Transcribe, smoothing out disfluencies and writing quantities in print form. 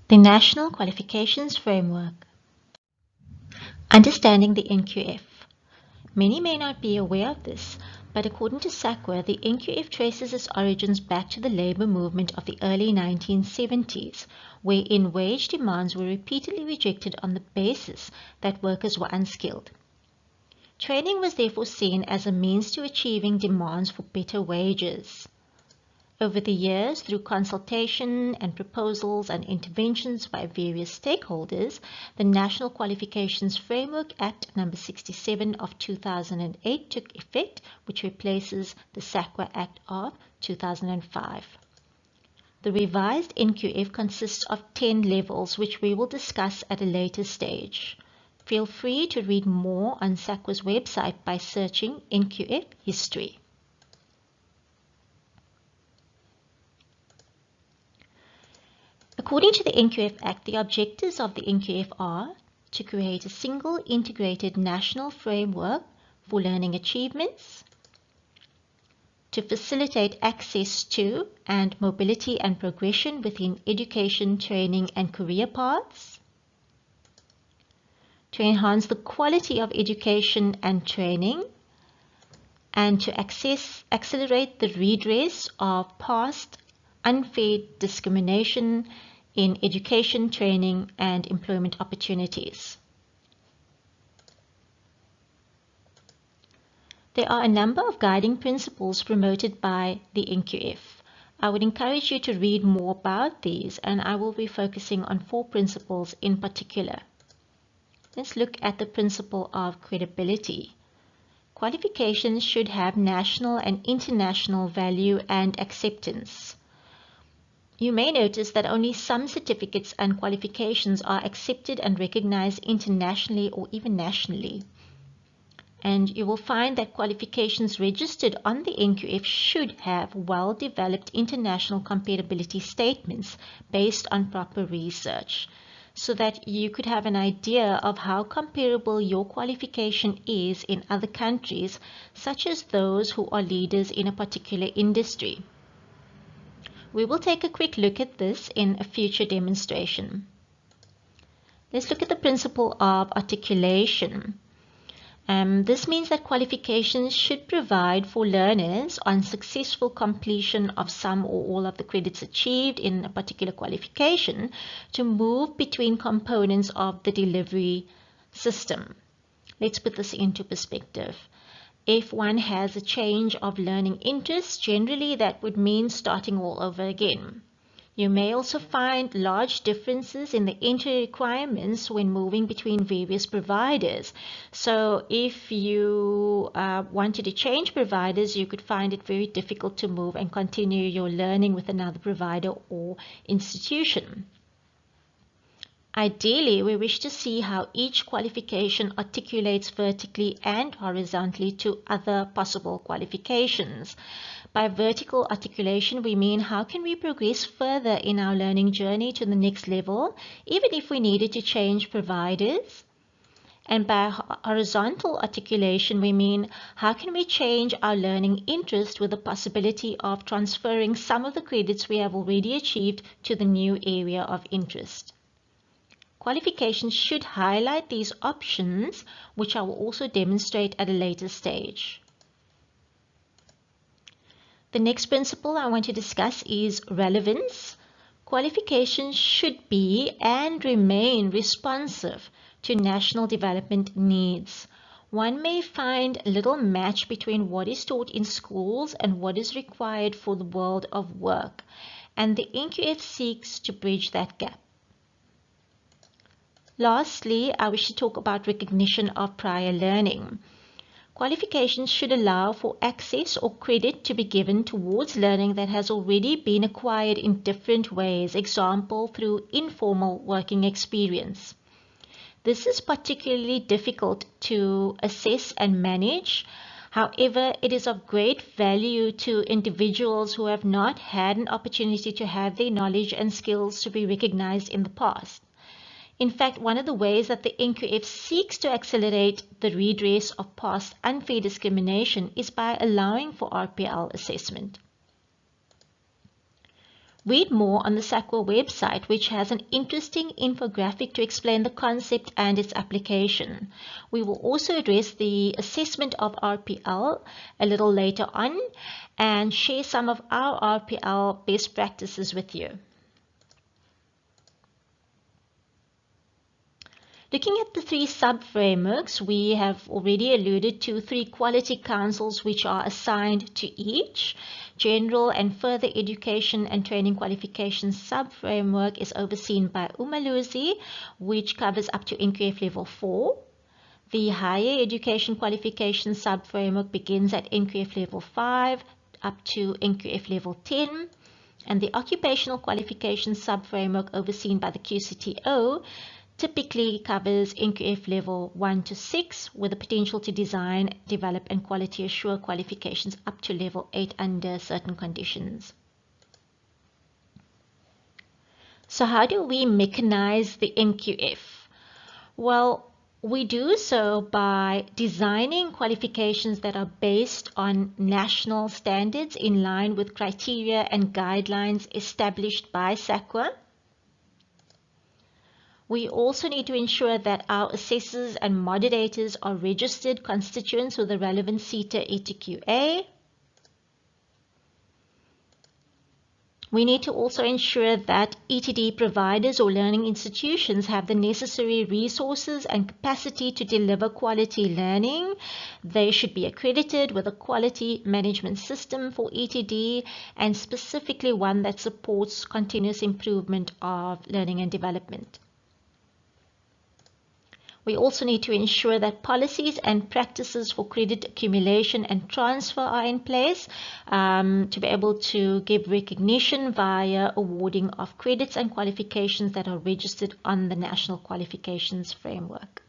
The National Qualifications Framework. Understanding the NQF. Many may not be aware of this, but according to SACWA, the NQF traces its origins back to the labor movement of the early 1970s, wherein wage demands were repeatedly rejected on the basis that workers were unskilled. Training was therefore seen as a means to achieving demands for better wages. Over the years, through consultation and proposals and interventions by various stakeholders, the National Qualifications Framework Act No. 67 of 2008 took effect, which replaces the SACWA Act of 2005. The revised NQF consists of 10 levels, which we will discuss at a later stage. Feel free to read more on SACWA's website by searching NQF History. According to the NQF Act, the objectives of the NQF are to create a single integrated national framework for learning achievements, to facilitate access to and mobility and progression within education, training, and career paths, to enhance the quality of education and training, and to accelerate the redress of past unfair discrimination in education, training, and employment opportunities. There are a number of guiding principles promoted by the NQF. I would encourage you to read more about these, and I will be focusing on 4 principles in particular. Let's look at the principle of credibility. Qualifications should have national and international value and acceptance. You may notice that only some certificates and qualifications are accepted and recognized internationally or even nationally. And you will find that qualifications registered on the NQF should have well-developed international compatibility statements based on proper research, so that you could have an idea of how comparable your qualification is in other countries, such as those who are leaders in a particular industry. We will take a quick look at this in a future demonstration. Let's look at the principle of articulation. This means that qualifications should provide for learners on successful completion of some or all of the credits achieved in a particular qualification to move between components of the delivery system. Let's put this into perspective. If one has a change of learning interests, generally that would mean starting all over again. You may also find large differences in the entry requirements when moving between various providers. So if you wanted to change providers, you could find it very difficult to move and continue your learning with another provider or institution. Ideally, we wish to see how each qualification articulates vertically and horizontally to other possible qualifications. By vertical articulation, we mean how can we progress further in our learning journey to the next level, even if we needed to change providers. And by horizontal articulation, we mean how can we change our learning interest with the possibility of transferring some of the credits we have already achieved to the new area of interest. Qualifications should highlight these options, which I will also demonstrate at a later stage. The next principle I want to discuss is relevance. Qualifications should be and remain responsive to national development needs. One may find little match between what is taught in schools and what is required for the world of work, and the NQF seeks to bridge that gap. Lastly, I wish to talk about recognition of prior learning. Qualifications should allow for access or credit to be given towards learning that has already been acquired in different ways, example through informal working experience. This is particularly difficult to assess and manage. However, it is of great value to individuals who have not had an opportunity to have their knowledge and skills to be recognized in the past. In fact, one of the ways that the NQF seeks to accelerate the redress of past unfair discrimination is by allowing for RPL assessment. Read more on the SACWA website, which has an interesting infographic to explain the concept and its application. We will also address the assessment of RPL a little later on and share some of our RPL best practices with you. Looking at the 3 sub-frameworks, we have already alluded to 3 quality councils which are assigned to each. General and Further Education and Training Qualifications sub-framework is overseen by Umaluzi, which covers up to NQF level 4. The Higher Education Qualifications sub-framework begins at NQF level 5 up to NQF level 10. And the Occupational Qualifications sub-framework overseen by the QCTO typically covers NQF level 1 to 6 with the potential to design, develop and quality assure qualifications up to level 8 under certain conditions. So how do we mechanize the NQF? Well, we do so by designing qualifications that are based on national standards in line with criteria and guidelines established by SACWA. We also need to ensure that our assessors and moderators are registered constituents with the relevant CETA ETQA. We need to also ensure that ETD providers or learning institutions have the necessary resources and capacity to deliver quality learning. They should be accredited with a quality management system for ETD and specifically one that supports continuous improvement of learning and development. We also need to ensure that policies and practices for credit accumulation and transfer are in place to be able to give recognition via awarding of credits and qualifications that are registered on the National Qualifications Framework.